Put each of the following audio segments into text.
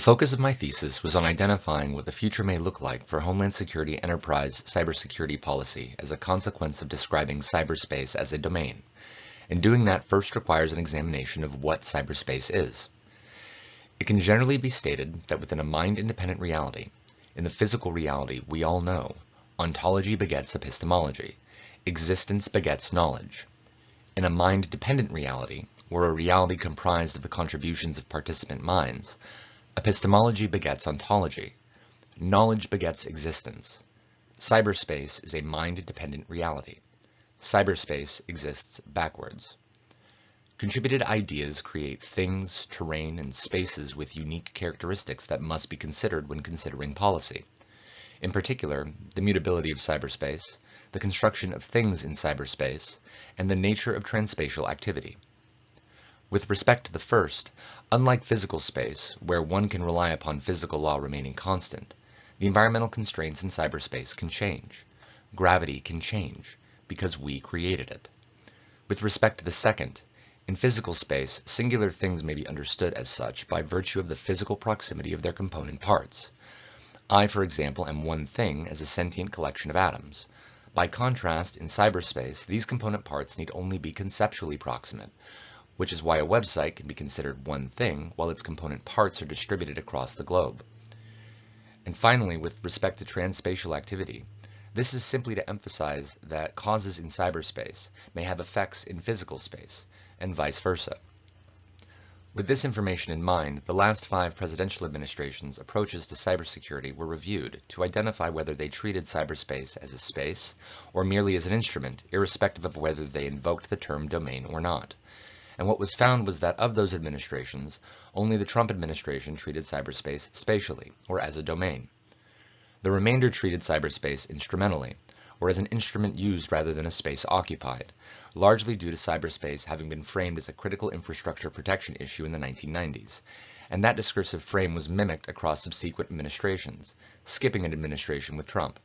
focus of my thesis was on identifying what the future may look like for Homeland Security enterprise cybersecurity policy as a consequence of describing cyberspace as a domain. And doing that first requires an examination of what cyberspace is. It can generally be stated that within a mind-independent reality, in the physical reality we all know, ontology begets epistemology, existence begets knowledge. In a mind-dependent reality, or a reality comprised of the contributions of participant minds, epistemology begets ontology. Knowledge begets existence. Cyberspace is a mind-dependent reality. Cyberspace exists backwards. Contributed ideas create things, terrain, and spaces with unique characteristics that must be considered when considering policy. In particular, the mutability of cyberspace, the construction of things in cyberspace, and the nature of transspatial activity. With respect to the first, unlike physical space, where one can rely upon physical law remaining constant, the environmental constraints in cyberspace can change. Gravity can change, because we created it. With respect to the second, in physical space, singular things may be understood as such by virtue of the physical proximity of their component parts. I, for example, am one thing as a sentient collection of atoms. By contrast, in cyberspace, these component parts need only be conceptually proximate, which is why a website can be considered one thing while its component parts are distributed across the globe. And finally, with respect to transspatial activity, this is simply to emphasize that causes in cyberspace may have effects in physical space, and vice versa. With this information in mind, the last 5 presidential administrations' approaches to cybersecurity were reviewed to identify whether they treated cyberspace as a space or merely as an instrument, irrespective of whether they invoked the term domain or not. And what was found was that of those administrations, only the Trump administration treated cyberspace spatially, or as a domain. The remainder treated cyberspace instrumentally, or as an instrument used rather than a space occupied, largely due to cyberspace having been framed as a critical infrastructure protection issue in the 1990s, and that discursive frame was mimicked across subsequent administrations, skipping an administration with Trump.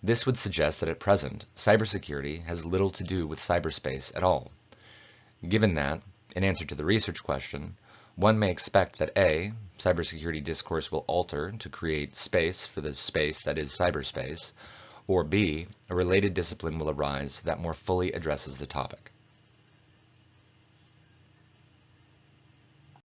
This would suggest that at present, cybersecurity has little to do with cyberspace at all. Given that, in answer to the research question, one may expect that A, cybersecurity discourse will alter to create space for the space that is cyberspace, or B, a related discipline will arise that more fully addresses the topic.